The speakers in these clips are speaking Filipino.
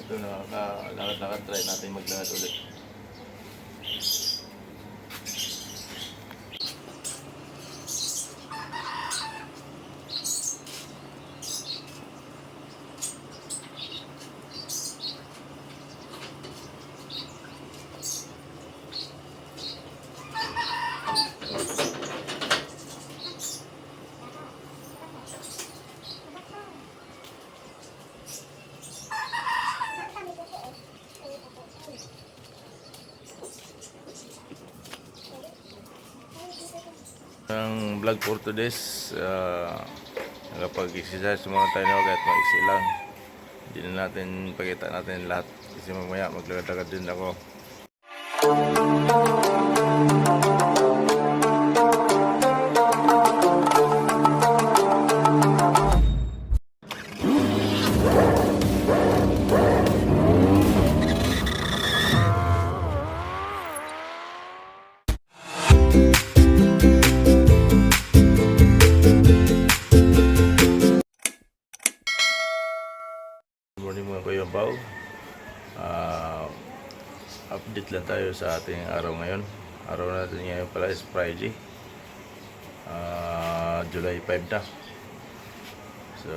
Ito nakakalakad-lakad, try natin maglakad ulit. Ang vlog for today's nakapag-exercise muna tayo kahit maiksi lang. Hindi na natin pakita natin lahat kasi mamaya maglakad-lakad din ako. Morning mga Kuya Pao. Update lang tayo sa ating araw ngayon. Araw natin ngayon pala is Friday, July 5 na. So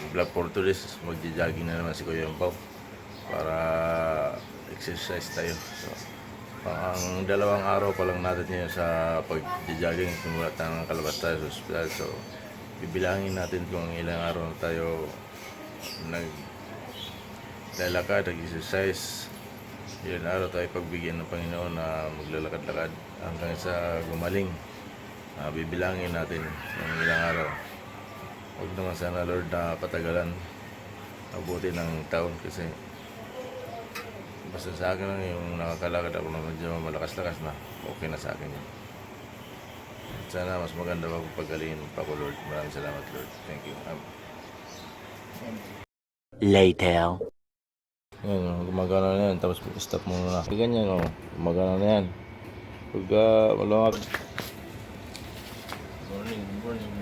vlog for today, magja-jogging na naman si Kuya Pao para exercise tayo. So ang dalawang araw pa lang natin ngayon sa pag-jogging simula ng kalabas tayo sa hospital. So bibilangin natin kung ilang araw na tayo naglalakad, nag-exercise. Ilan araw tayo pagbigyan ng Panginoon na maglalakad-lakad hanggang sa gumaling. Bibilangin natin ng ilang araw. Huwag naman sana Lord na patagalan, mabuti ng taon, kasi basta sa akin lang yung nakakalakad ako na medyo malakas-lakas na, okay na sa akin yun. Sana mas maganda pagpagalingin pa ko Lord. Maraming salamat Lord. Thank you. Later. Yan, gumagana na yan. Tapos stop muna na. Ganyan, gumagana na yan. Pagka malawag. Morning, good morning.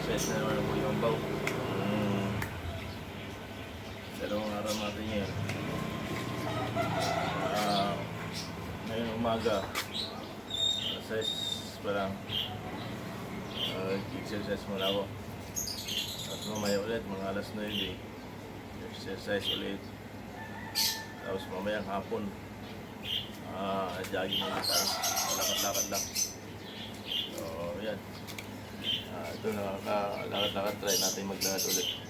Exercise na naman ako yung baw. Dalawang araw natin yan. Ngayon umaga, exercise pa lang. Exercise muna ako. Tapos mamaya ulit, mga alas 9, exercise ulit. Tapos mamayang hapon, jogging ulit tayo. Lakad-lakad lang. So, yan. Ito nakakalakad-lakad, try natin maglakad ulit.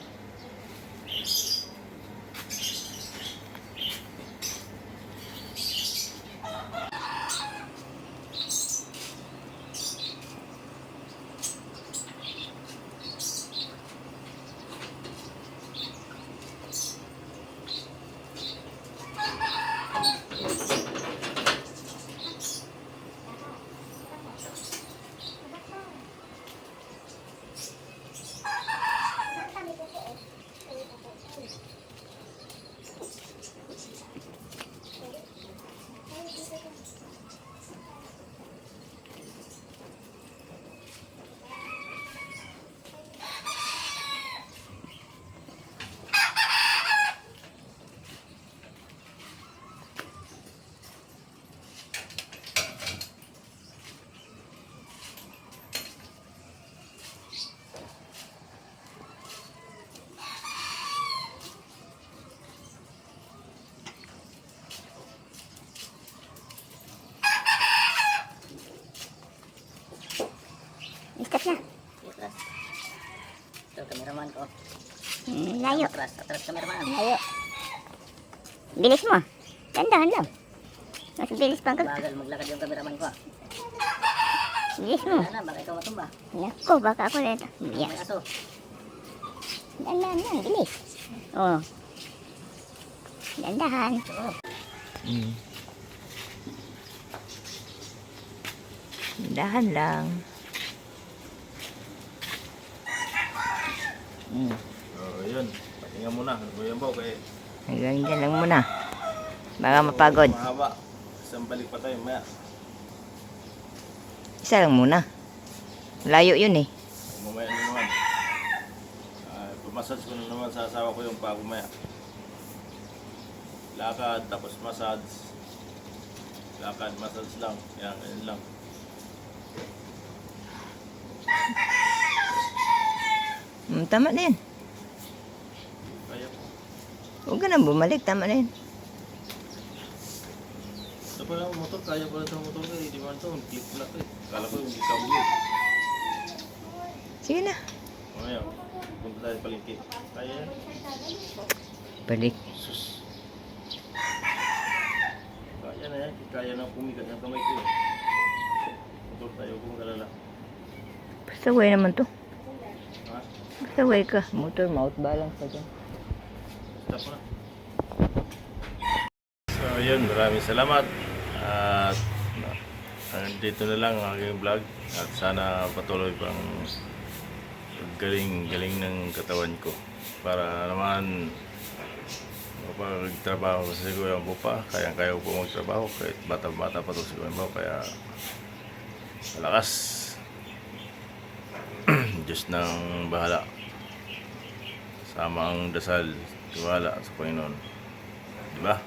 Stop na. Atras. Ito, kameraman ko. Layo. Atras kameraman. Layo. Bilis mo. Dandahan lang. Mas bilis pang ka. Bagal maglakad yung kameraman ko. Bilis mo. Sana, baka ikaw matumba. Nako, baka ako rin. May Yes. aso. Dandahan lang. Bilis. Oh. Dandahan. Oo. Dahan lang. Yun. Pahinga muna. Kuya Baw, kaya Hanggang dyan lang muna. Baka mapagod. mahaba. Isang balik pa tayo, maya. Isa lang muna. Layo yun eh. Mamaya na naman. Massage ko na naman sa asawa ko yung paa maya. Lakad, tapos massage. Lakad, massage lang. Yan, ganyan lang. Tama na yan. Kaya po. Huwag ka na bumalik. Tama na yan. Ito pala ang motor, kaya pala ito ang motor ko. Hindi man ito, click na ito eh. Kala ko yung cambio. Sige na. Mamaya, punta tayo palengke. Kaya yan. Balik. Sus. Kaya na yan, kaya na pumigat ng kamay ko eh. Motor tayo kung kalala. Basta way naman to. Ha? Basta way ka. Motor, mouth balance pa dyan. Stop na. So yun, maraming salamat. At dito na lang ang aking vlog. At sana patuloy pang galing ng katawan ko. Para naman kapag-trabaho ko sa Siguyang Bupa, kaya ko po magtrabaho kahit bata-bata pa ito sa Siguyang Bupa, kaya malakas. Diyos nang bahala. Sama ang dasal, tiwala sa Panginoon. Diba?